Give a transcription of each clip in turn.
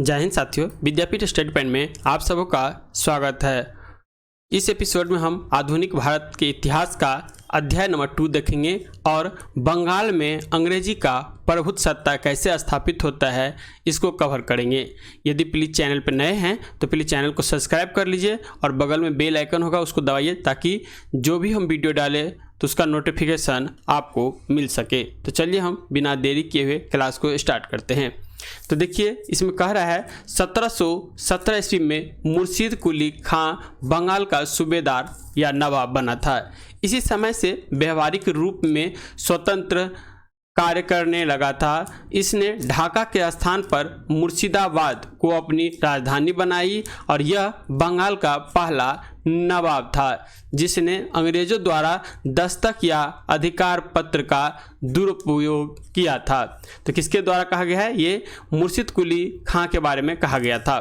जय हिंद साथियों, विद्यापीठ study point में आप सबों का स्वागत है। इस एपिसोड में हम आधुनिक भारत के इतिहास का अध्याय नंबर 2 देखेंगे और बंगाल में अंग्रेजी का प्रभुत्व सत्ता कैसे स्थापित होता है इसको कवर करेंगे। यदि प्लीज़ चैनल पर नए हैं तो प्लीज़ चैनल को सब्सक्राइब कर लीजिए और बगल में बेल आइकन होगा उसको दबाइए ताकि जो भी हम वीडियो डालें तो उसका नोटिफिकेशन आपको मिल सके। तो चलिए हम बिना देरी किए हुए क्लास को स्टार्ट करते हैं। तो देखिए इसमें कह रहा है 1717 ईस्वी में मुर्शीद कुली खां बंगाल का सूबेदार या नवाब बना था। इसी समय से व्यवहारिक रूप में स्वतंत्र कार्य करने लगा था। इसने ढाका के स्थान पर मुर्शिदाबाद को अपनी राजधानी बनाई और यह बंगाल का पहला नवाब था जिसने अंग्रेजों द्वारा दस्तक या अधिकार पत्र का दुरुपयोग किया था। तो किसके द्वारा कहा गया है? ये मुर्शीद कुली खां के बारे में कहा गया था।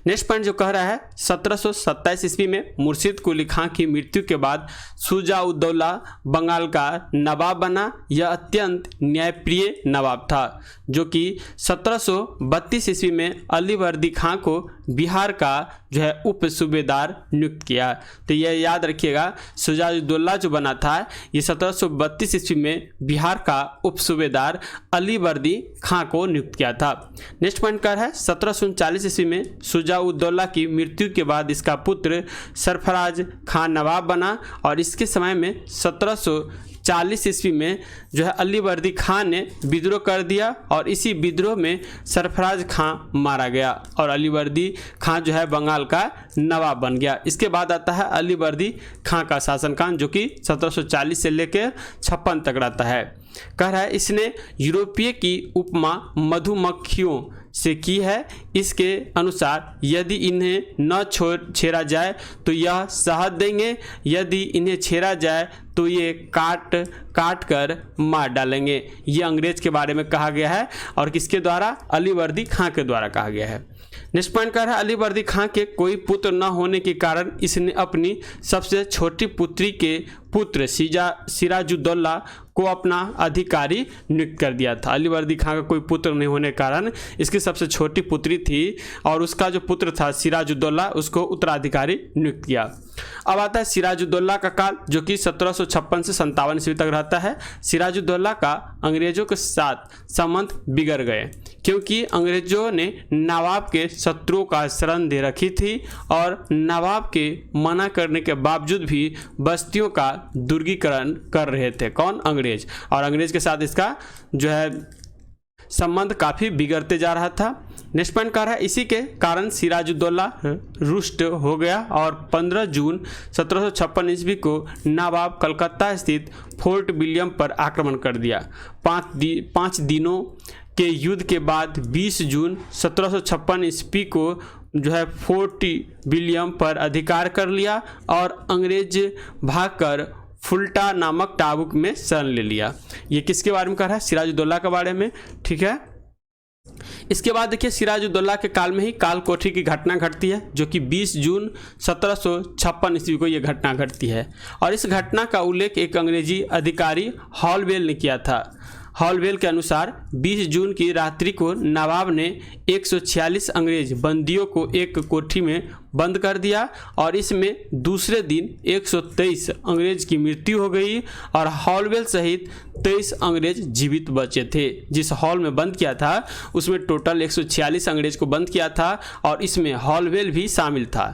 नेक्स्ट पॉइंट जो कह रहा है 1727 ईस्वी में मुर्शीद कुली खां की मृत्यु के बाद शुजा-उद-दौला बंगाल का नवाब बना। यह अत्यंत न्यायप्रिय नवाब था जो कि 1732 ईस्वी में अली वर्दी खां को बिहार का जो है उप सूबेदार नियुक्त किया। तो यह याद रखिएगा, शुजा-उद-दौला जो बना था ये 1732 ईस्वी में बिहार का उप सूबेदार अली वर्दी खां को नियुक्त किया था। नेक्स्ट पॉइंट कर है 1739 ईस्वी में शुजा-उद-दौला की मृत्यु के बाद इसका पुत्र सरफराज खां नवाब बना और इसके समय में 1740 ईस्वी में जो है अली वर्दी खां ने विद्रोह कर दिया और इसी विद्रोह में सरफराज खां मारा गया और अली वर्दी खां जो है बंगाल का नवाब बन गया। इसके बाद आता है अली वर्दी खां का शासनकाल जो कि 1740 से लेकर 56 तक रहता है। कह रहा है इसने यूरोपीय की उपमा मधुमक्खियों से की है। इसके अनुसार यदि इन्हें न छेड़ा जाए तो यह शहद देंगे, यदि इन्हें छेड़ा जाए तो ये काट कर मार डालेंगे। ये अंग्रेज के बारे में कहा गया है और किसके द्वारा? अली वर्दी खां के द्वारा कहा गया है। नेक्स्ट पॉइंट कर रहा है अली वर्दी खां के कोई पुत्र न होने के कारण इसने अपनी सबसे छोटी पुत्री के पुत्र सिराजुद्दौला को अपना अधिकारी नियुक्त कर दिया था। अली वर्दी खां का कोई पुत्र नहीं होने के कारण इसकी सबसे छोटी पुत्री थी और उसका जो पुत्र था सिराजुद्दौला उसको उत्तराधिकारी नियुक्त किया। अब आता है सिराजुद्दौला का काल जो कि 1756 से 57 ईस्वी तक रहता है। सिराजुद्दौला का अंग्रेजों के साथ संबंध बिगड़ गए क्योंकि अंग्रेजों ने नवाब के शत्रुओं का शरण दे रखी थी और नवाब के मना करने के बावजूद भी बस्तियों का दुर्गीकरण कर रहे थे। कौन? अंग्रेज। और अंग्रेज के साथ इसका जो है संबंध काफ़ी बिगड़ते जा रहा था। नेक्स्ट पॉइंट कह रहा है इसी के कारण सिराजुद्दौला रुष्ट हो गया और 15 जून 1756 ईस्वी को नवाब कलकत्ता स्थित फोर्ट विलियम पर आक्रमण कर दिया। 5 दिनों के युद्ध के बाद 20 जून 1756 ईस्वी को जो है फोर्ट विलियम पर अधिकार कर लिया और अंग्रेज भागकर फुल्टा नामक टाबुक में शरण ले लिया। ये किसके बारे में कह रहा है? सिराजुद्दौला के बारे में। ठीक है, इसके बाद देखिए सिराजुद्दौला के काल में ही काल कोठी की घटना घटती है जो कि 20 जून 1756 ईस्वी को ये घटना घटती है और इस घटना का उल्लेख एक अंग्रेजी अधिकारी हॉलवेल ने किया था। हॉलवेल के अनुसार 20 जून की रात्रि को नवाब ने 146 अंग्रेज बंदियों को एक कोठी में बंद कर दिया और इसमें दूसरे दिन 123 अंग्रेज की मृत्यु हो गई और हॉलवेल सहित 23 अंग्रेज जीवित बचे थे। जिस हॉल में बंद किया था उसमें टोटल 146 अंग्रेज को बंद किया था और इसमें हॉलवेल भी शामिल था।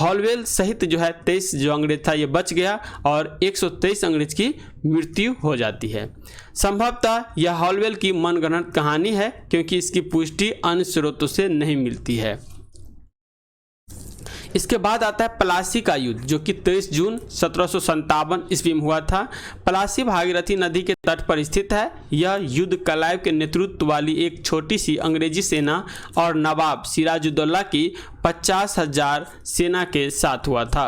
हॉलवेल सहित जो है 23 जो अंग्रेज था ये बच गया और 123 अंग्रेज की मृत्यु हो जाती है। संभवतः यह हॉलवेल की मनगढ़ंत कहानी है क्योंकि इसकी पुष्टि अन्य स्रोतों से नहीं मिलती है। इसके बाद आता है प्लासी का युद्ध जो कि 23 जून 1757 ईस्वी में हुआ था। प्लासी भागीरथी नदी के तट पर स्थित है। यह युद्ध क्लाइव के नेतृत्व वाली एक छोटी सी अंग्रेजी सेना और नवाब सिराजुद्दौला की 50,000 सेना के साथ हुआ था।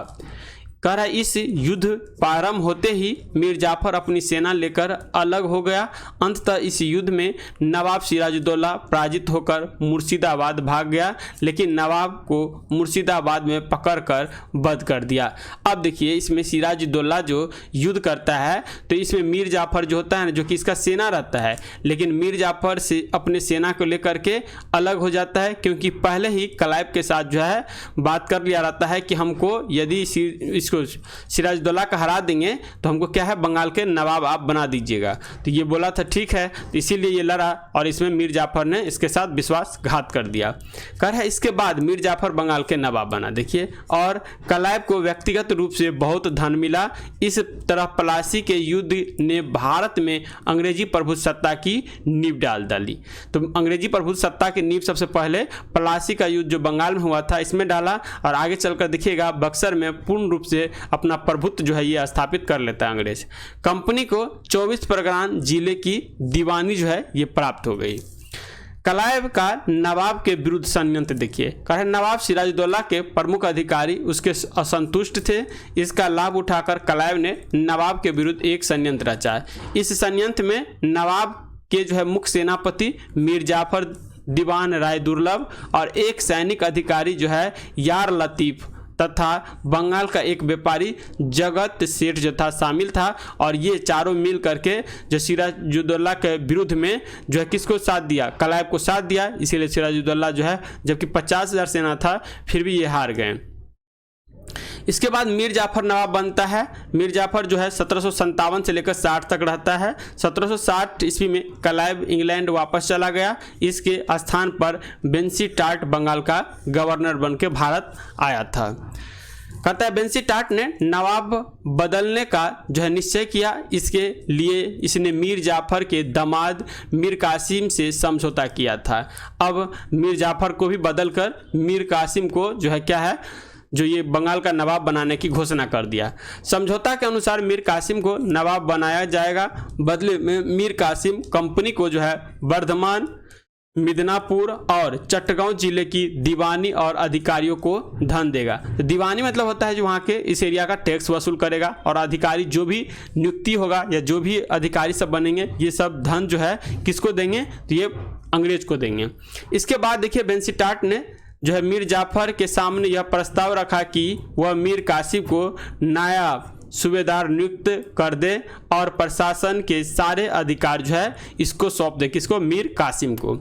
कह रहा है इस युद्ध प्रारंभ होते ही मीर जाफर अपनी सेना लेकर अलग हो गया। अंततः इस युद्ध में नवाब सिराजुद्दौला पराजित होकर मुर्शिदाबाद भाग गया, लेकिन नवाब को मुर्शिदाबाद में पकड़कर वध कर दिया। अब देखिए इसमें सिराजुद्दौला जो युद्ध करता है तो इसमें मीर जाफर जो होता है ना, जो कि इसका सेना रहता है, लेकिन मीर जाफर से अपने सेना को लेकर के अलग हो जाता है, क्योंकि पहले ही क्लाइव के साथ जो है बात कर लिया रहता है कि हमको यदि इसको सिराजुद्दौला का हरा देंगे तो हमको क्या है बंगाल के नवाब आप बना दीजिएगा। तो ये बोला था ठीक है, तो इसीलिए ये लड़ा और इसमें मीर जाफर ने इसके साथ विश्वासघात कर दिया। कर है इसके बाद मीर जाफर बंगाल के नवाब बना। देखिए, और क्लाइव को व्यक्तिगत रूप से बहुत धन मिला। इस तरह प्लासी के युद्ध ने भारत में अंग्रेजी प्रभुसत्ता की नींव डाल डाली। तो अंग्रेजी प्रभुसत्ता की नींव सबसे पहले प्लासी का युद्ध जो बंगाल में हुआ था इसमें डाला, और आगे चलकर देखिएगा बक्सर में पूर्ण रूप से अपना प्रभुत्व जो है ये स्थापित कर लेता है अंग्रेज। कंपनी को 24 परगना जिले की दीवानी जो है ये प्राप्त हो गई। क्लाइव का नवाब के विरुद्ध षड्यंत्र देखिए, कहे नवाब सिराजुद्दौला के प्रमुख अधिकारी उसके असंतुष्ट थे। इसका लाभ उठाकर क्लाइव ने नवाब के विरुद्ध एक षड्यंत्र रचा। इस षड्यंत्र में नवाब के जो है मुख्य सेनापति मीर जाफर, दीवान राय दुर्लभ और एक सैनिक अधिकारी जो है यार लतीफ़ तथा बंगाल का एक व्यापारी जगत सेठ जो था शामिल था, और ये चारों मिल करके जो सिराजुद्दौला के विरुद्ध में जो है किसको साथ दिया, क्लाइव को साथ दिया। इसीलिए सिराजुद्दौला जो है जबकि 50,000 सेना था फिर भी ये हार गए। इसके बाद मीर जाफर नवाब बनता है। मीर जाफर जो है 1757 से लेकर 60 तक रहता है। 1760 ईस्वी में क्लाइव इंग्लैंड वापस चला गया। इसके स्थान पर बेंसीटाट बंगाल का गवर्नर बन के भारत आया था। कहता है बेंसीटाट ने नवाब बदलने का जो है निश्चय किया। इसके लिए इसने मीर जाफर के दामाद मीर कासिम से समझौता किया था। अब मीर जाफर को भी बदलकर मीर कासिम को जो है क्या है जो ये बंगाल का नवाब बनाने की घोषणा कर दिया। समझौता के अनुसार मीर कासिम को नवाब बनाया जाएगा। बदले में मीर कासिम कंपनी को जो है वर्धमान, मिदनापुर और चट्टगांव जिले की दीवानी और अधिकारियों को धन देगा। तो दीवानी मतलब होता है जो वहाँ के इस एरिया का टैक्स वसूल करेगा, और अधिकारी जो भी नियुक्ति होगा या जो भी अधिकारी सब बनेंगे ये सब धन जो है किसको देंगे, तो ये अंग्रेज को देंगे। इसके बाद देखिए बेंसीटाट ने जो है मीर जाफर के सामने यह प्रस्ताव रखा कि वह मीर कासिम को नायब सूबेदार नियुक्त कर दे और प्रशासन के सारे अधिकार जो है इसको सौंप दे, किसको, मीर कासिम को।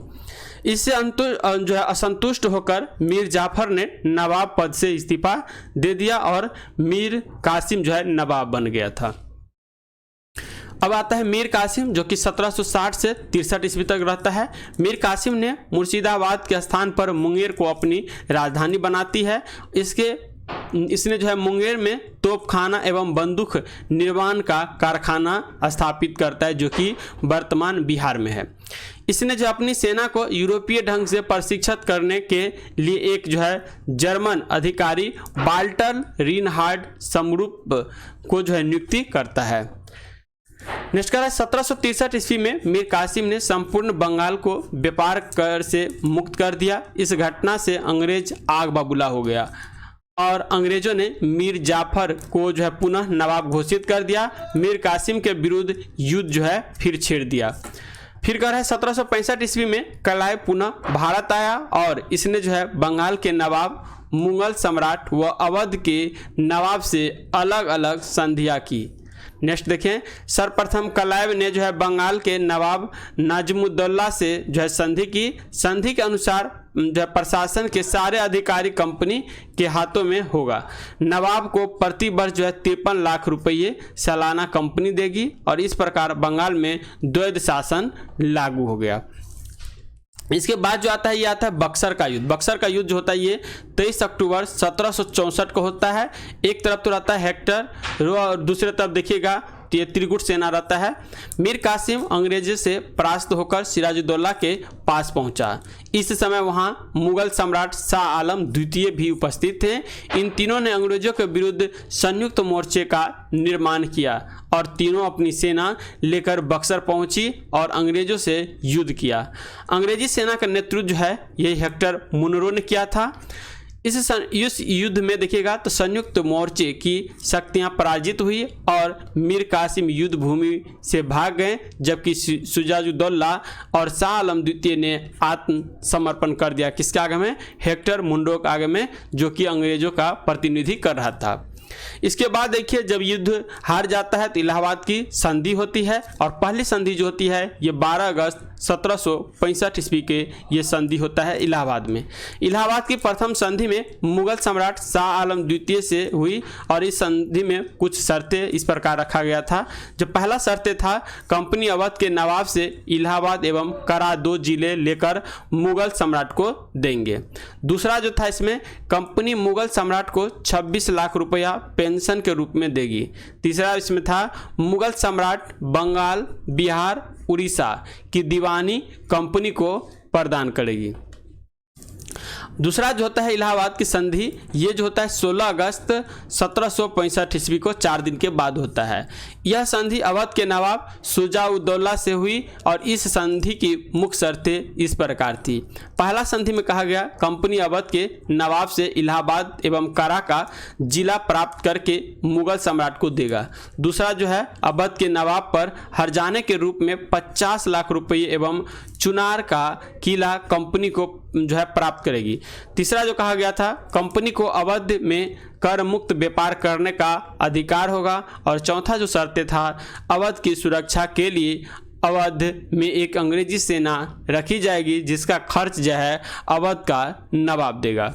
इससे जो है असंतुष्ट होकर मीर जाफर ने नवाब पद से इस्तीफा दे दिया और मीर कासिम जो है नवाब बन गया था। अब आता है मीर कासिम जो कि 1760 से 63 ईस्वी तक रहता है। मीर कासिम ने मुर्शिदाबाद के स्थान पर मुंगेर को अपनी राजधानी बनाती है। इसने जो है मुंगेर में तोपखाना एवं बंदूक निर्माण का कारखाना स्थापित करता है जो कि वर्तमान बिहार में है। इसने जो अपनी सेना को यूरोपीय ढंग से प्रशिक्षित करने के लिए एक जो है जर्मन अधिकारी वाल्टर रिनहार्ड समरूप को जो है नियुक्ति करता है। नेक्स्ट कह रहा है 1763 ईस्वी में मीर कासिम ने संपूर्ण बंगाल को व्यापार कर से मुक्त कर दिया। इस घटना से अंग्रेज आग बबूला हो गया और अंग्रेजों ने मीर जाफर को जो है पुनः नवाब घोषित कर दिया। मीर कासिम के विरुद्ध युद्ध जो है फिर छेड़ दिया। फिर कह रहा है 1765 ईस्वी में क्लाइव पुनः भारत आया और इसने जो है बंगाल के नवाब, मुगल सम्राट व अवध के नवाब से अलग अलग संधियां की। नेक्स्ट देखें, सर्वप्रथम क्लाइव ने जो है बंगाल के नवाब नजमुद्दौला से जो है संधि की। संधि के अनुसार जो है प्रशासन के सारे अधिकारी कंपनी के हाथों में होगा। नवाब को प्रति वर्ष जो है 53 लाख रुपये सालाना कंपनी देगी और इस प्रकार बंगाल में द्वैध शासन लागू हो गया। इसके बाद जो आता है ये आता है बक्सर का युद्ध। बक्सर का युद्ध जो होता है ये 23 अक्टूबर 1764 को होता है। एक तरफ तो रहता है हेक्टर और दूसरे तरफ देखिएगा तो ये त्रिकुट सेना रहता है। मीर कासिम अंग्रेजों से परास्त होकर सिराजुद्दौला के पास पहुंचा। इस समय वहां मुगल सम्राट शाह आलम द्वितीय भी उपस्थित थे। इन तीनों ने अंग्रेजों के विरुद्ध संयुक्त मोर्चे का निर्माण किया और तीनों अपनी सेना लेकर बक्सर पहुंची और अंग्रेजों से युद्ध किया। अंग्रेजी सेना का नेतृत्व जो है यही हेक्टर मुनरो ने किया था। इस युद्ध में देखिएगा तो संयुक्त मोर्चे की शक्तियां पराजित हुई और मीर कासिम युद्ध भूमि से भाग गए, जबकि शुजाउद्दौला और शाह आलम द्वितीय ने आत्मसमर्पण कर दिया। किसके आगे में? हेक्टर मुंडो के आगे में, जो कि अंग्रेजों का प्रतिनिधि कर रहा था। इसके बाद देखिए जब युद्ध हार जाता है तो इलाहाबाद की संधि होती है, और पहली संधि जो होती है ये 12 अगस्त 1765 ईस्वी के ये संधि होता है इलाहाबाद में। इलाहाबाद की प्रथम संधि में मुगल सम्राट शाह आलम द्वितीय से हुई, और इस संधि में कुछ शर्तें इस प्रकार रखा गया था। जो पहला शर्त था, कंपनी अवध के नवाब से इलाहाबाद एवं करा 2 जिले लेकर मुगल सम्राट को देंगे। दूसरा जो था, इसमें कंपनी मुगल सम्राट को 26 लाख रुपया पेंशन के रूप में देगी। तीसरा इसमें था, मुगल सम्राट बंगाल, बिहार, उड़ीसा की दीवानी कंपनी को प्रदान करेगी। दूसरा जो होता है इलाहाबाद की संधि, ये जो होता है 16 अगस्त 1765 ईस्वी को 4 दिन के बाद होता है। यह संधि अवध के नवाब शुजाउद्दौला से हुई, और इस संधि की मुख्य शर्तें इस प्रकार थी। पहला संधि में कहा गया, कंपनी अवध के नवाब से इलाहाबाद एवं करा का जिला प्राप्त करके मुगल सम्राट को देगा। दूसरा जो है, अवध के नवाब पर हर्जाने के रूप में 50 लाख रुपये एवं चुनार का किला कंपनी को जो है प्राप्त करेगी। तीसरा जो कहा गया था, कंपनी को अवध में कर मुक्त व्यापार करने का अधिकार होगा। और चौथा जो शर्त था, अवध की सुरक्षा के लिए अवध में एक अंग्रेजी सेना रखी जाएगी, जिसका खर्च जो है अवध का नवाब देगा।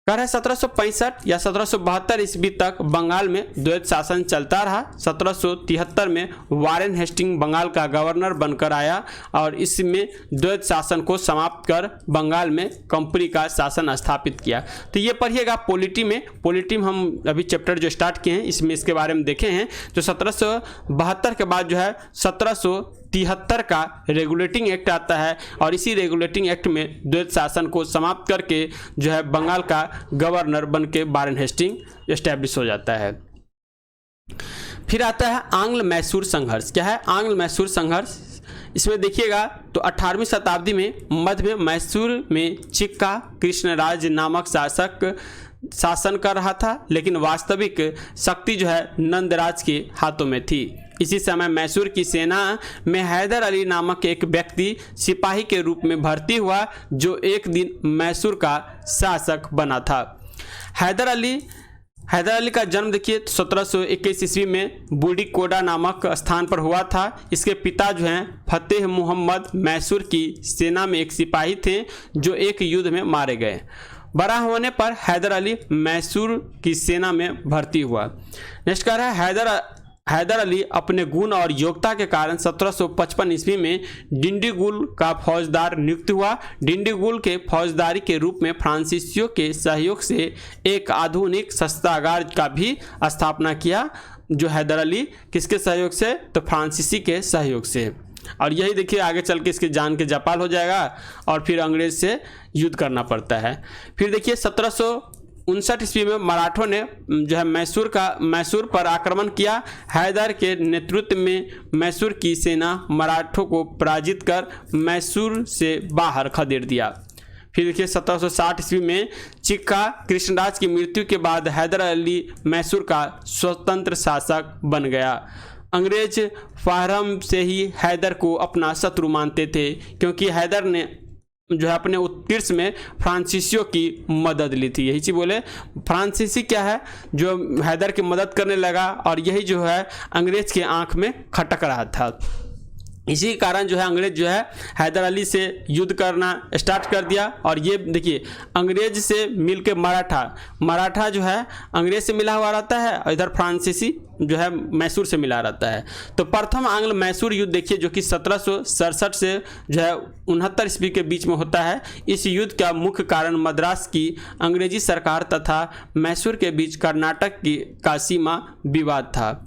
कह रहे 1765 या 1772 ईस्वी तक बंगाल में द्वैत शासन चलता रहा। 1773 में वारेन हेस्टिंग बंगाल का गवर्नर बनकर आया, और इसमें द्वैत शासन को समाप्त कर बंगाल में कंपनी का शासन स्थापित किया। तो ये पढ़िएगा पॉलिटी में। पॉलिटी में हम अभी चैप्टर जो स्टार्ट किए हैं इसमें इसके बारे में देखे हैं। जो 1772 के बाद जो है 1773 का रेगुलेटिंग एक्ट आता है, और इसी रेगुलेटिंग एक्ट में द्वैत शासन को समाप्त करके जो है बंगाल का गवर्नर बन के वारेन हेस्टिंग एस्टैब्लिश हो जाता है। फिर आता है आंग्ल मैसूर संघर्ष। क्या है आंग्ल मैसूर संघर्ष? इसमें देखिएगा तो 18वीं शताब्दी में मध्य में मैसूर में चिक्का कृष्णराज नामक शासक शासन कर रहा था, लेकिन वास्तविक शक्ति जो है नंदराज के हाथों में थी। इसी समय मैसूर की सेना में हैदर अली नामक एक व्यक्ति सिपाही के रूप में भर्ती हुआ, जो एक दिन मैसूर का शासक बना था। हैदर अली का जन्म देखिए 1721 ईस्वी में बूढ़ी कोडा नामक स्थान पर हुआ था। इसके पिता जो हैं फतेह मोहम्मद मैसूर की सेना में एक सिपाही थे, जो एक युद्ध में मारे गए। बड़ा होने पर हैदर अली मैसूर की सेना में भर्ती हुआ। नेक्स्ट कह रहा है हैदर अली अपने गुण और योग्यता के कारण 1755 ईस्वी में डिंडीगुल का फौजदार नियुक्त हुआ। डिंडीगुल के फौजदारी के रूप में फ्रांसीसियों के सहयोग से एक आधुनिक शस्त्रागार का भी स्थापना किया। जो हैदर अली किसके सहयोग से? तो फ्रांसीसी के सहयोग से। और यही देखिए आगे चल के इसके जान के जपाल हो जाएगा, और फिर अंग्रेज से युद्ध करना पड़ता है। फिर देखिए 1759 ईस्वी में मराठों ने जो है मैसूर पर आक्रमण किया। हैदर के नेतृत्व में मैसूर की सेना मराठों को पराजित कर मैसूर से बाहर खदेड़ दिया। फिर देखिए 1760 ईस्वी में चिक्का कृष्णराज की मृत्यु के बाद हैदर अली मैसूर का स्वतंत्र शासक बन गया। अंग्रेज प्रारंभ से ही हैदर को अपना शत्रु मानते थे, क्योंकि हैदर ने जो है अपने उत्कर्ष में फ्रांसीसियों की मदद ली थी। यही चीज़ बोले, फ्रांसीसी क्या है? जो हैदर की मदद करने लगा, और यही जो है अंग्रेज के आंख में खटक रहा था। इसी कारण जो है अंग्रेज जो है हैदर अली से युद्ध करना स्टार्ट कर दिया। और ये देखिए अंग्रेज से मिलके मराठा जो है अंग्रेज से मिला हुआ रहता है, और इधर फ्रांसीसी जो है मैसूर से मिला रहता है। तो प्रथम आंग्ल मैसूर युद्ध देखिए, जो कि 1767 से जो है 69 ईस्वी के बीच में होता है। इस युद्ध का मुख्य कारण मद्रास की अंग्रेजी सरकार तथा मैसूर के बीच कर्नाटक का सीमा विवाद था।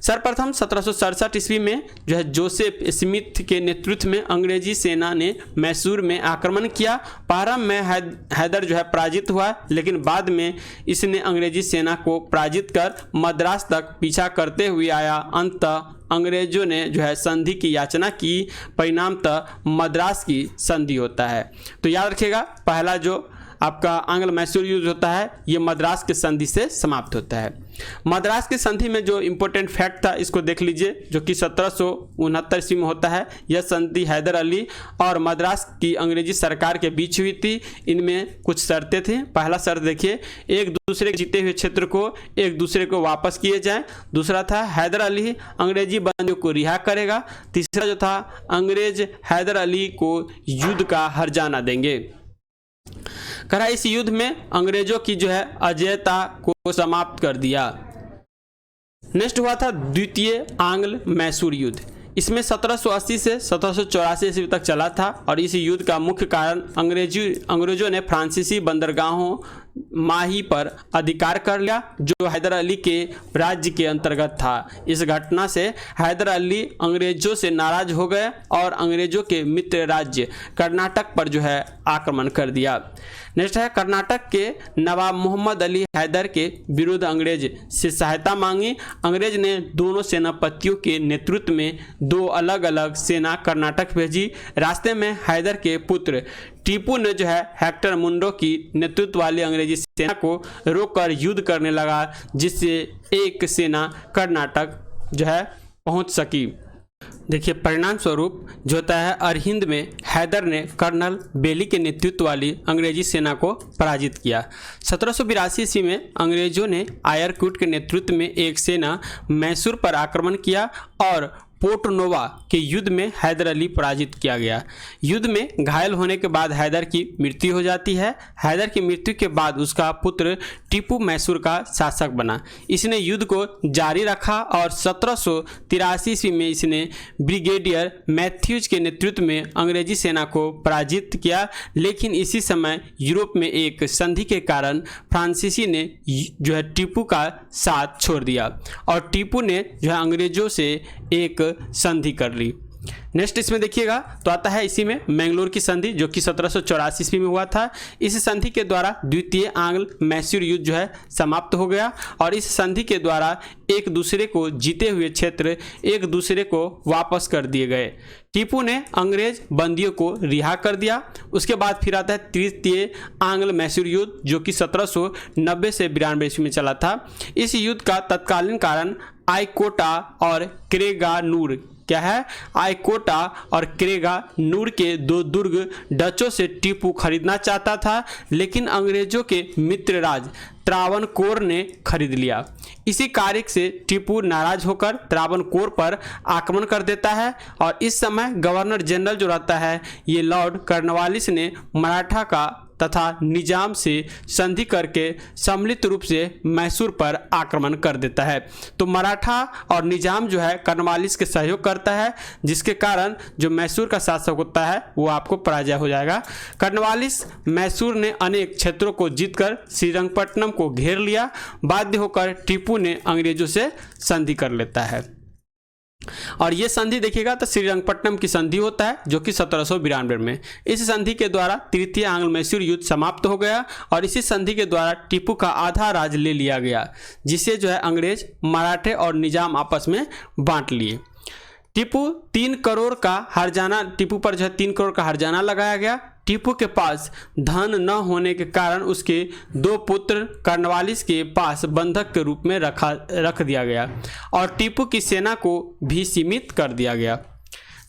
सर्वप्रथम 1767 ईस्वी में जो है जोसेफ स्मिथ के नेतृत्व में अंग्रेजी सेना ने मैसूर में आक्रमण किया। प्रारंभ में हैदर जो है पराजित हुआ, लेकिन बाद में इसने अंग्रेजी सेना को पराजित कर मद्रास तक पीछा करते हुए आया। अंततः अंग्रेजों ने जो है संधि की याचना की, परिणामतः मद्रास की संधि होता है। तो याद रखिएगा, पहला जो आपका आंग्ल मैसूर युद्ध होता है ये मद्रास के संधि से समाप्त होता है। मद्रास की संधि में जो इम्पोर्टेंट फैक्ट था इसको देख लीजिए, जो कि 1769 ईस्वी में होता है। यह संधि हैदर अली और मद्रास की अंग्रेजी सरकार के बीच हुई थी। इनमें कुछ शर्तें थी। पहला शर्त देखिए, एक दूसरे के जीते हुए क्षेत्र को एक दूसरे को वापस किए जाए। दूसरा था हैदर अली अंग्रेजी बंदियों को रिहा करेगा। तीसरा जो था, अंग्रेज हैदर अली को युद्ध का हर्जाना देंगे। कहा इस युद्ध में अंग्रेजों की जो है अजयता को समाप्त कर दिया। नेक्स्ट हुआ था द्वितीय आंग्ल मैसूर युद्ध। इसमें 1780 से 1784 ईस्वी तक चला था और इस युद्ध का मुख्य कारण अंग्रेजों ने फ्रांसीसी बंदरगाहों माही पर अधिकार कर लिया, जो हैदर अली के राज्य के अंतर्गत था। इस घटना से हैदर अली अंग्रेजों से नाराज हो गए और अंग्रेजों के मित्र राज्य कर्नाटक पर जो है आक्रमण कर दिया। नेक्स्ट है, कर्नाटक के नवाब मोहम्मद अली हैदर के विरुद्ध अंग्रेज से सहायता मांगी। अंग्रेज ने दोनों सेनापतियों के नेतृत्व में 2 अलग अलग सेना कर्नाटक भेजी। रास्ते में हैदर के पुत्र टीपू ने जो है हेक्टर मुंडो की नेतृत्व वाली अंग्रेजी सेना को रोककर युद्ध करने लगा, जिससे एक सेना कर्नाटक जो है पहुंच सकी। देखिए परिणाम स्वरूप जो होता है, अरहिंद में हैदर ने कर्नल बेली के नेतृत्व वाली अंग्रेजी सेना को पराजित किया। 1782 ईस्वी में अंग्रेजों ने आयरकुट के नेतृत्व में एक सेना मैसूर पर आक्रमण किया और पोर्ट नोवा के युद्ध में हैदर अली पराजित किया गया। युद्ध में घायल होने के बाद हैदर की मृत्यु हो जाती है। हैदर की मृत्यु के बाद उसका पुत्र टीपू मैसूर का शासक बना। इसने युद्ध को जारी रखा और 1783 ईस्वी में इसने ब्रिगेडियर मैथ्यूज के नेतृत्व में अंग्रेजी सेना को पराजित किया। लेकिन इसी समय यूरोप में एक संधि के कारण फ्रांसीसी ने जो है टीपू का साथ छोड़ दिया और टीपू ने जो है अंग्रेजों से एक संधि कर ली। नेक्स्ट इसमें देखिएगा तो आता है इसी में मैंगलोर की संधि, जो कि 1784 ईस्वी में हुआ था। इस संधि के द्वारा द्वितीय आंग्ल मैसूर युद्ध जो है समाप्त हो गया और इस संधि के द्वारा एक दूसरे को जीते हुए क्षेत्र एक दूसरे को वापस कर दिए गए। टीपू ने अंग्रेज बंदियों को रिहा कर दिया। उसके बाद फिर आता है तृतीय आंग्ल मैसूर युद्ध, जो कि 1790 से 92 ईस्वी में चला था। इस युद्ध का तत्कालीन कारण आईकोटा और क्रेगानूर क्या है, आईकोटा और क्रेगानूर के 2 दुर्ग डचों से टीपू खरीदना चाहता था, लेकिन अंग्रेजों के मित्र राज त्रावणकोर ने खरीद लिया। इसी कार्य से टीपू नाराज होकर त्रावणकोर पर आक्रमण कर देता है और इस समय गवर्नर जनरल जो रहता है ये लॉर्ड कॉर्नवालिस ने मराठा का तथा निजाम से संधि करके सम्मिलित रूप से मैसूर पर आक्रमण कर देता है। तो मराठा और निजाम जो है कॉर्नवालिस के सहयोग करता है, जिसके कारण जो मैसूर का शासक होता है वो आपको पराजय हो जाएगा। कॉर्नवालिस मैसूर ने अनेक क्षेत्रों को जीतकर श्रीरंगपट्टनम को घेर लिया। बाध्य होकर टीपू ने अंग्रेजों से संधि कर लेता है और ये संधि देखिएगा तो श्रीरंगपट्टनम की संधि होता है, जो कि 1792 में। इस संधि के द्वारा तृतीय आंग्ल मैसूर युद्ध समाप्त हो गया और इसी संधि के द्वारा टीपू का आधा राज ले लिया गया, जिसे जो है अंग्रेज मराठे और निजाम आपस में बांट लिए। टीपू पर जो है 3 करोड़ का हर्जाना लगाया गया। टीपू के पास धन न होने के कारण उसके 2 पुत्र कॉर्नवालिस के पास बंधक के रूप में रख दिया गया और टीपू की सेना को भी सीमित कर दिया गया।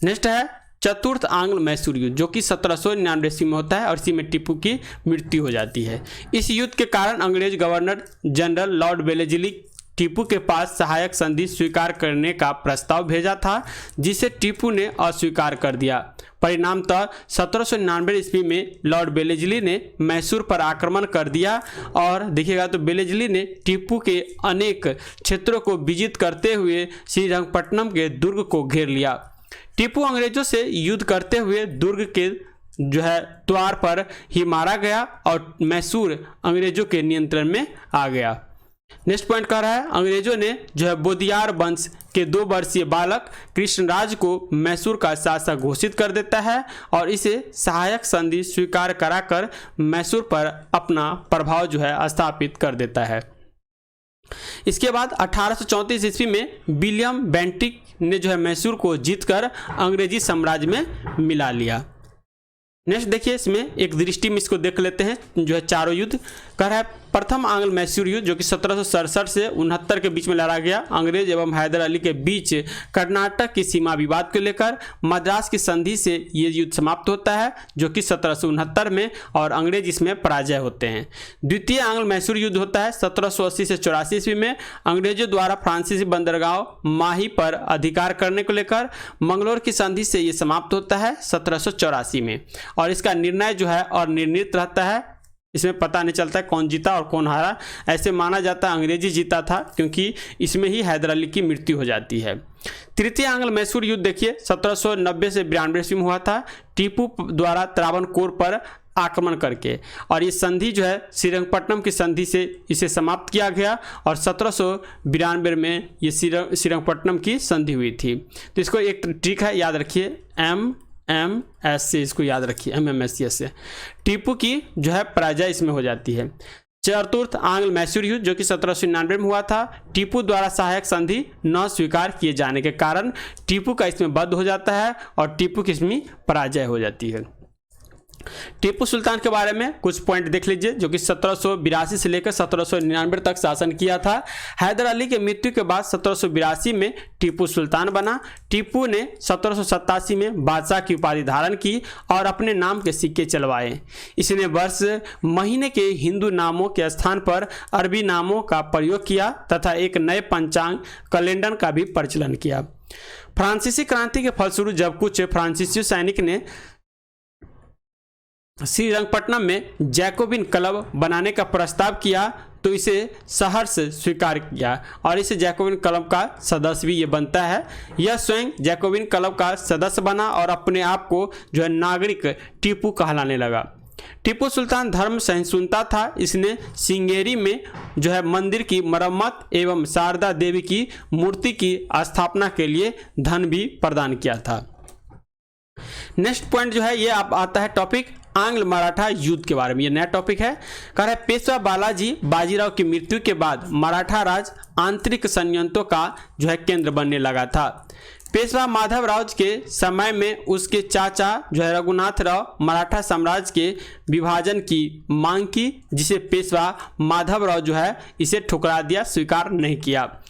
नेक्स्ट है चतुर्थ आंग्ल मैसूर युद्ध, जो कि 1799 ईस्वी में होता है और इसी में टीपू की मृत्यु हो जाती है। इस युद्ध के कारण अंग्रेज governor general Lord Wellesley Tipu के पास सहायक संधि स्वीकार करने का प्रस्ताव भेजा था, जिसे टीपू ने अस्वीकार कर दिया। परिणामतः 1799 ईस्वी में लॉर्ड वेलेस्ली ने मैसूर पर आक्रमण कर दिया और देखिएगा तो वेलेस्ली ने टीपू के अनेक क्षेत्रों को विजित करते हुए श्रीरंगपट्टनम के दुर्ग को घेर लिया। टीपू अंग्रेजों से युद्ध करते हुए दुर्ग के जो है द्वार पर ही मारा गया और मैसूर अंग्रेजों के नियंत्रण में आ गया। नेक्स्ट पॉइंट कह रहा है अंग्रेजों ने जो है बोदियार वंश के 2 वर्षीय बालक कृष्णराज को मैसूर का शासक घोषित कर देता है और इसे सहायक संधि स्वीकार कराकर मैसूर पर अपना प्रभाव जो है स्थापित कर देता है। इसके बाद 1834 ईस्वी में विलियम बेंटिक ने जो है मैसूर को जीतकर अंग्रेजी साम्राज्य में मिला लिया। नेक्स्ट देखिए, इसमें एक दृष्टि में इसको देख लेते हैं, जो है चारों युद्ध कह रहा है। प्रथम आंग्ल मैसूर युद्ध जो कि 1767 से 69 के बीच में लड़ा गया, अंग्रेज एवं हैदर अली के बीच कर्नाटक की सीमा विवाद को लेकर। मद्रास की संधि से ये युद्ध समाप्त होता है जो कि 1769 में, और अंग्रेज इसमें पराजय होते हैं। द्वितीय आंग्ल मैसूर युद्ध होता है 1780 से 84 ईस्वी में, अंग्रेजों द्वारा फ्रांसीसी बंदरगाह माही पर अधिकार करने को लेकर। मंगलोर की संधि से ये समाप्त होता है 1784 में, और इसका निर्णय जो है और निर्णीत रहता है, इसमें पता नहीं चलता है कौन जीता और कौन हारा। ऐसे माना जाता है अंग्रेजी जीता था, क्योंकि इसमें ही हैदर अली की मृत्यु हो जाती है। तृतीय आंग्ल मैसूर युद्ध देखिए 1790 से 92 ईस्वी में हुआ था, टीपू द्वारा त्रावणकोर पर आक्रमण करके, और ये संधि जो है श्रीरंगपट्टनम की संधि से इसे समाप्त किया गया, और 1792 में ये श्रीरंगपट्टनम की संधि हुई थी। तो इसको एक ट्रिक है, याद रखिए, MMS से इसको याद रखिए, MMS से टीपू की जो है पराजय इसमें हो जाती है। चतुर्थ आंग्ल मैसूर युद्ध जो कि 1799 में हुआ था, टीपू द्वारा सहायक संधि न स्वीकार किए जाने के कारण टीपू का इसमें वध हो जाता है और टीपू की इसमें पराजय हो जाती है। टीपू सुल्तान के बारे में कुछ पॉइंट देख लीजिए, जो कि 1782 से लेकर 1799 तक शासन किया था। हैदर अली के मृत्यु के बाद 1782 में टीपू सुल्तान बना। टीपू ने 1787 में बादशाह की उपाधि धारण की और अपने नाम के सिक्के चलवाए। इसने वर्ष महीने के हिंदू नामों के स्थान पर अरबी नामों का प्रयोग किया तथा एक नए पंचांग कैलेंडर का भी प्रचलन किया। फ्रांसीसी क्रांति के फलस्वरूप जब कुछ फ्रांसीसी सैनिक ने श्रीरंगपट्टनम में जैकोबिन क्लब बनाने का प्रस्ताव किया तो इसे सहर्ष स्वीकार किया, और इसे जैकोबिन क्लब का सदस्य भी ये बनता है। यह स्वयं जैकोबिन क्लब का सदस्य बना और अपने आप को जो है नागरिक टीपू कहलाने लगा। टीपू सुल्तान धर्म सहिष्णुता था। इसने सिंगेरी में जो है मंदिर की मरम्मत एवं शारदा देवी की मूर्ति की स्थापना के लिए धन भी प्रदान किया था। नेक्स्ट पॉइंट जो है ये आप आता है टॉपिक आंग्ल मराठा युद्ध के बारे में। ये नया टॉपिक है। कह रहा है पेशवा बालाजी बाजीराव की मृत्यु के बाद मराठा राज आंतरिक संयंत्रों का जो है केंद्र बनने लगा था। पेशवा माधव राव के समय में उसके चाचा जो है रघुनाथ राव मराठा साम्राज्य के विभाजन की मांग की, जिसे पेशवा माधव राव जो है इसे ठुकरा दिया, स्वीकार नहीं किया।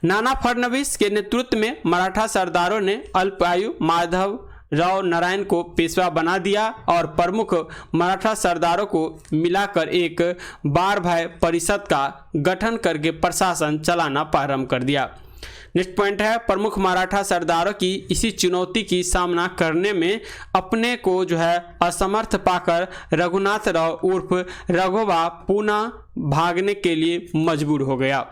नाना फडणवीस के नेतृत्व में मराठा सरदारों ने अल्पायु माधव राव नारायण को पेशवा बना दिया और प्रमुख मराठा सरदारों को मिलाकर एक बार भाई परिषद का गठन करके प्रशासन चलाना प्रारंभ कर दिया। नेक्स्ट पॉइंट है प्रमुख मराठा सरदारों की इसी चुनौती की सामना करने में अपने को जो है असमर्थ पाकर रघुनाथ राव उर्फ रघुवा पुनः भागने के लिए मजबूर हो गया।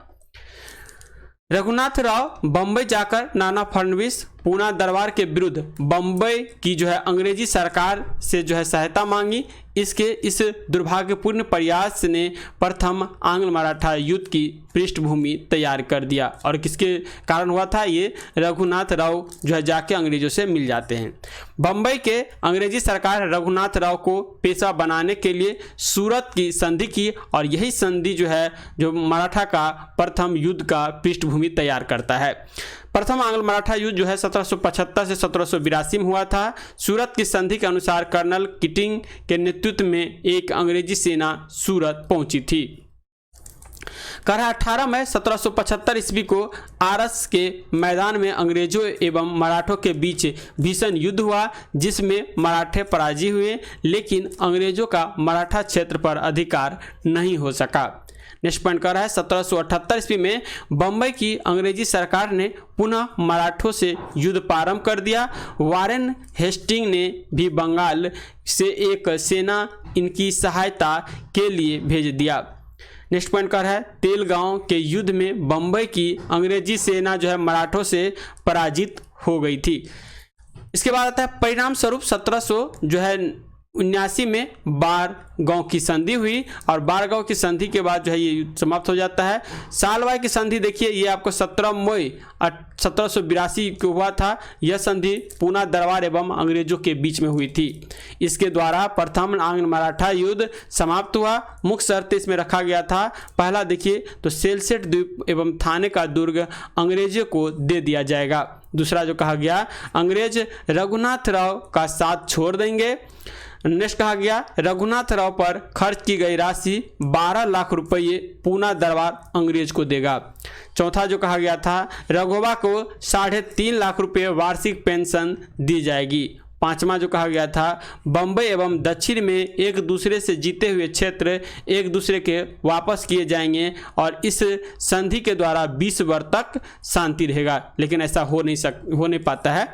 रघुनाथ राव बम्बई जाकर नाना फडणवीस पूना दरबार के विरुद्ध बम्बई की जो है अंग्रेजी सरकार से जो है सहायता मांगी। इसके इस दुर्भाग्यपूर्ण प्रयास ने प्रथम आंग्ल मराठा युद्ध की पृष्ठभूमि तैयार कर दिया, और किसके कारण हुआ था ये, रघुनाथ राव जो है जाके अंग्रेजों से मिल जाते हैं। बम्बई के अंग्रेजी सरकार रघुनाथ राव को पेशवा बनाने के लिए सूरत की संधि की, और यही संधि जो है जो मराठा का प्रथम युद्ध का पृष्ठभूमि तैयार करता है। प्रथम आंग्ल मराठा युद्ध जो है 1775 से 1782 में हुआ था। सूरत की संधि के अनुसार कर्नल किटिंग के नेतृत्व में एक अंग्रेजी सेना सूरत पहुंची थी। 18 मई 1775 ईस्वी को आरस के मैदान में अंग्रेजों एवं मराठों के बीच भीषण युद्ध हुआ, जिसमें मराठे पराजित हुए, लेकिन अंग्रेजों का मराठा क्षेत्र पर अधिकार नहीं हो सका। नेक्स्ट पॉइंट कर रहा है 1778 ईस्वी में बम्बई की अंग्रेजी सरकार ने पुनः मराठों से युद्ध प्रारंभ कर दिया। वारेन हेस्टिंग ने भी बंगाल से एक सेना इनकी सहायता के लिए भेज दिया। नेक्स्ट पॉइंट कर रहा है तेलगांव के युद्ध में बम्बई की अंग्रेजी सेना जो है मराठों से पराजित हो गई थी। इसके बाद आता है परिणाम स्वरूप 1779 में बारगांव की संधि हुई, और बारगांव की संधि के बाद जो है ये युद्ध समाप्त हो जाता है। सालवाई की संधि देखिए, ये आपको 17 मई 1782 को हुआ था। यह संधि पूना दरबार एवं अंग्रेजों के बीच में हुई थी। इसके द्वारा प्रथम आंग्ल मराठा युद्ध समाप्त हुआ। मुख्य शर्त इसमें रखा गया था, पहला देखिए तो सेलसेट द्वीप एवं थाने का दुर्ग अंग्रेजों को दे दिया जाएगा। दूसरा जो कहा गया, अंग्रेज रघुनाथ राव का साथ छोड़ देंगे। नेक्स्ट कहा गया रघुनाथ राव पर खर्च की गई राशि 12 लाख रुपये पूना दरबार अंग्रेज को देगा। चौथा जो कहा गया था रघोबा को 3.5 लाख रुपये वार्षिक पेंशन दी जाएगी। पांचवा जो कहा गया था बम्बई एवं दक्षिण में एक दूसरे से जीते हुए क्षेत्र एक दूसरे के वापस किए जाएंगे और इस संधि के द्वारा 20 वर्ष तक शांति रहेगा, लेकिन ऐसा हो नहीं पाता है।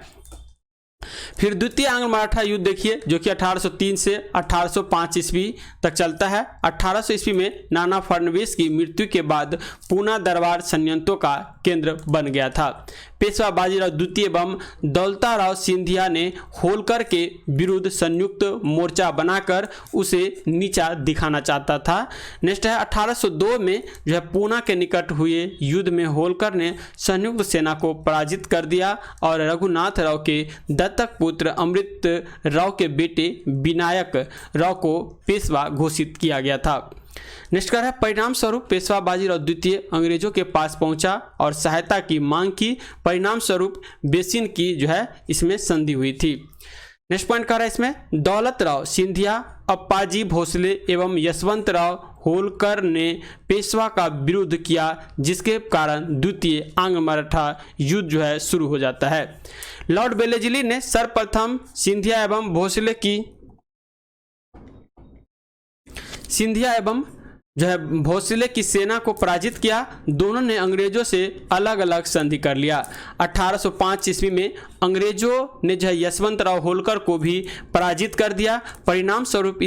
फिर द्वितीय आंग्ल मराठा युद्ध देखिए जो कि 1803 से 1805 ईस्वी तक चलता है। 1800 ईस्वी में नाना फडणवीस की मृत्यु के बाद पूना दरबार संयंत्रों का केंद्र बन गया था। पेशवा बाजीराव द्वितीय एवं दौलताराव सिंधिया ने होलकर के विरुद्ध संयुक्त मोर्चा बनाकर उसे नीचा दिखाना चाहता था। नेक्स्ट है 1802 में जो है पूना के निकट हुए युद्ध में होलकर ने संयुक्त सेना को पराजित कर दिया और रघुनाथ राव के दत्तक पुत्र अमृत राव के बेटे विनायक राव को पेशवा घोषित किया गया था। नेक्स्ट कर है परिणाम स्वरूप पेशवा बाजीराव द्वितीय अंग्रेजों के पास पहुंचा और सहायता की मांग की। परिणाम स्वरूप बेसिन की जो है इसमें संधि हुई थी। नेक्स्ट पॉइंट कर रहा है इसमें दौलत राव सिंधिया, अप्पाजी भोसले एवं यशवंत राव होलकर ने पेशवा का विरोध किया, जिसके कारण द्वितीय आंग्ल मराठा युद्ध जो है शुरू हो जाता है। लॉर्ड वेलेस्ली ने सर्वप्रथम सिंधिया एवं जो है भोसले की सेना को पराजित किया। दोनों ने अंग्रेजों से अलग अलग संधि कर लिया। 1805 ईस्वी में अंग्रेजों ने जो है यशवंत राव होलकर को भी पराजित कर दिया। परिणाम स्वरूप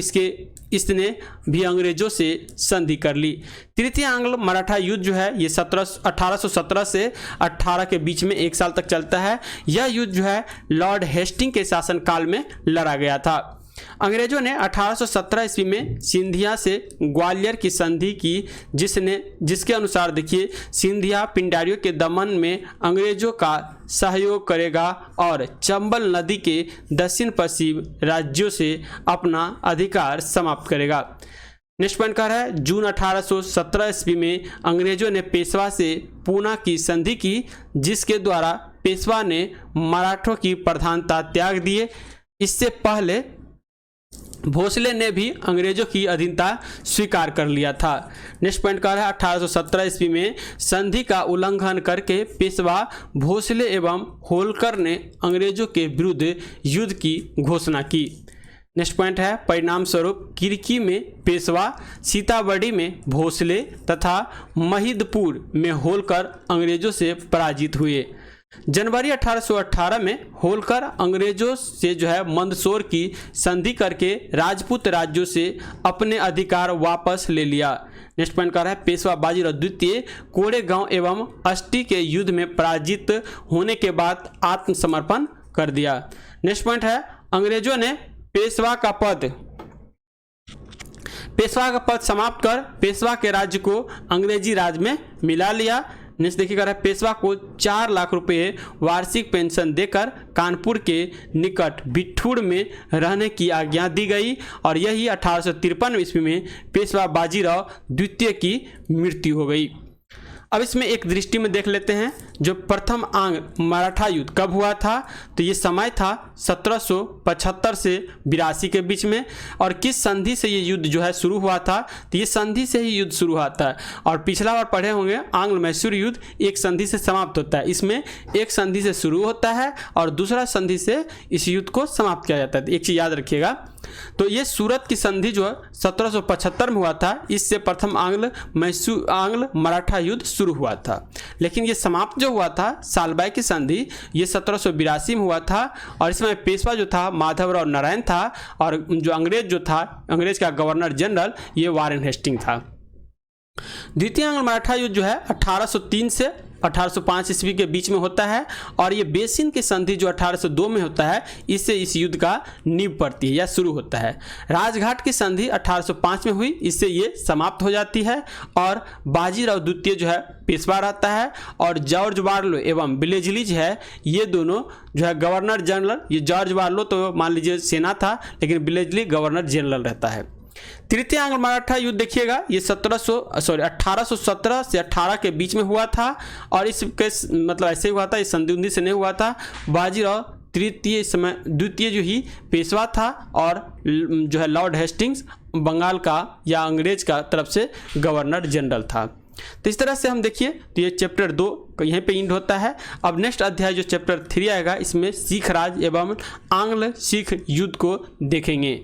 इसने भी अंग्रेजों से संधि कर ली। तृतीय आंग्ल मराठा युद्ध जो है ये 1817 से 18 के बीच में 1 साल तक चलता है। यह युद्ध जो है लॉर्ड हेस्टिंग के शासनकाल में लड़ा गया था। अंग्रेजों ने 1817 ईस्वी में सिंधिया से ग्वालियर की संधि की, जिसके अनुसार देखिए सिंधिया पिंडारियों के दमन में अंग्रेजों का सहयोग करेगा और चंबल नदी के दक्षिण पश्चिम राज्यों से अपना अधिकार समाप्त करेगा। नेक्स्ट पॉइंट कह रहा है जून 1817 ईस्वी में अंग्रेजों ने पेशवा से पूना की संधि की, जिसके द्वारा पेशवा ने मराठों की प्रधानता त्याग दिए। इससे पहले भोसले ने भी अंग्रेजों की अधीनता स्वीकार कर लिया था। नेक्स्ट पॉइंट कह रहा है 1817 ईस्वी में संधि का उल्लंघन करके पेशवा भोसले एवं होलकर ने अंग्रेजों के विरुद्ध युद्ध की घोषणा की। नेक्स्ट पॉइंट है परिणाम स्वरूप किरकी में पेशवा, सीताबड़ी में भोसले तथा महिदपुर में होलकर अंग्रेजों से पराजित हुए। जनवरी 1818 में होलकर अंग्रेजों से जो है मंदसौर की संधि करके राजपूत राज्यों से अपने अधिकार वापस ले लिया। नेक्स्ट पॉइंट कर रहा है पेशवा बाजीराव द्वितीय कोड़ेगांव एवं अस्टी के युद्ध में पराजित होने के बाद आत्मसमर्पण कर दिया। नेक्स्ट पॉइंट है अंग्रेजों ने पेशवा का पद समाप्त कर पेशवा के राज्य को अंग्रेजी राज में मिला लिया। नेक्स्ट देखिएगा पेशवा को 4 लाख रुपए वार्षिक पेंशन देकर कानपुर के निकट बिठूर में रहने की आज्ञा दी गई और यही 1853 ईस्वी में पेशवा बाजीराव द्वितीय की मृत्यु हो गई। अब इसमें एक दृष्टि में देख लेते हैं जो प्रथम आंग्ल मराठा युद्ध कब हुआ था, तो ये समय था 1775 से 82 के बीच में। और किस संधि से ये युद्ध जो है शुरू हुआ था, तो ये संधि से ही युद्ध शुरू हुआ था। और पिछला बार पढ़े होंगे आंग्ल मैसूर युद्ध एक संधि से समाप्त होता है, इसमें एक संधि से शुरू होता है और दूसरा संधि से इस युद्ध को समाप्त किया जाता है। एक चीज याद रखिएगा, तो ये सूरत की संधि जो 1775 में हुआ था, इससे प्रथम आंग्ल मराठा युद्ध शुरू हुआ था। लेकिन ये समाप्त जो हुआ था सालबाई की संधि, ये 1782 में हुआ था और इसमें पेशवा जो था माधवराव नारायण था और जो अंग्रेज का गवर्नर जनरल ये वारेन हेस्टिंग था। द्वितीय आंग्ल मराठा युद्ध जो है 1803 से 1805 ईस्वी के बीच में होता है और ये बेसिन की संधि जो 1802 में होता है, इससे इस युद्ध का नींव पड़ती है या शुरू होता है। राजघाट की संधि 1805 में हुई, इससे ये समाप्त हो जाती है और बाजीराव द्वितीय जो है पेशवा रहता है और जॉर्ज वार्लो एवं वेलेस्ली जो है ये दोनों जो है गवर्नर जनरल, ये जॉर्ज वार्लो तो मान लीजिए सेना था लेकिन वेलेस्ली गवर्नर जनरल रहता है। तृतीय आंग्ल मराठा युद्ध देखिएगा ये 1817 से 18 के बीच में हुआ था और इसके मतलब ऐसे हुआ था, इस संधि से नहीं हुआ था। बाजीराव द्वितीय जो ही पेशवा था और जो है लॉर्ड हेस्टिंग्स बंगाल का या अंग्रेज का तरफ से गवर्नर जनरल था। तो इस तरह से हम देखिए तो ये चैप्टर 2 यहीं पे इंड होता है। अब नेक्स्ट अध्याय जो चैप्टर 3 आएगा इसमें सिख राज एवं आंग्ल सिख युद्ध को देखेंगे।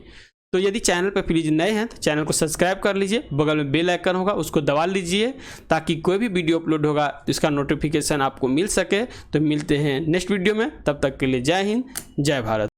तो यदि चैनल पर प्लीज नए हैं तो चैनल को सब्सक्राइब कर लीजिए, बगल में बेल आइकन होगा उसको दबा लीजिए ताकि कोई भी वीडियो अपलोड होगा तो इसका नोटिफिकेशन आपको मिल सके। तो मिलते हैं नेक्स्ट वीडियो में, तब तक के लिए जय हिंद जय भारत।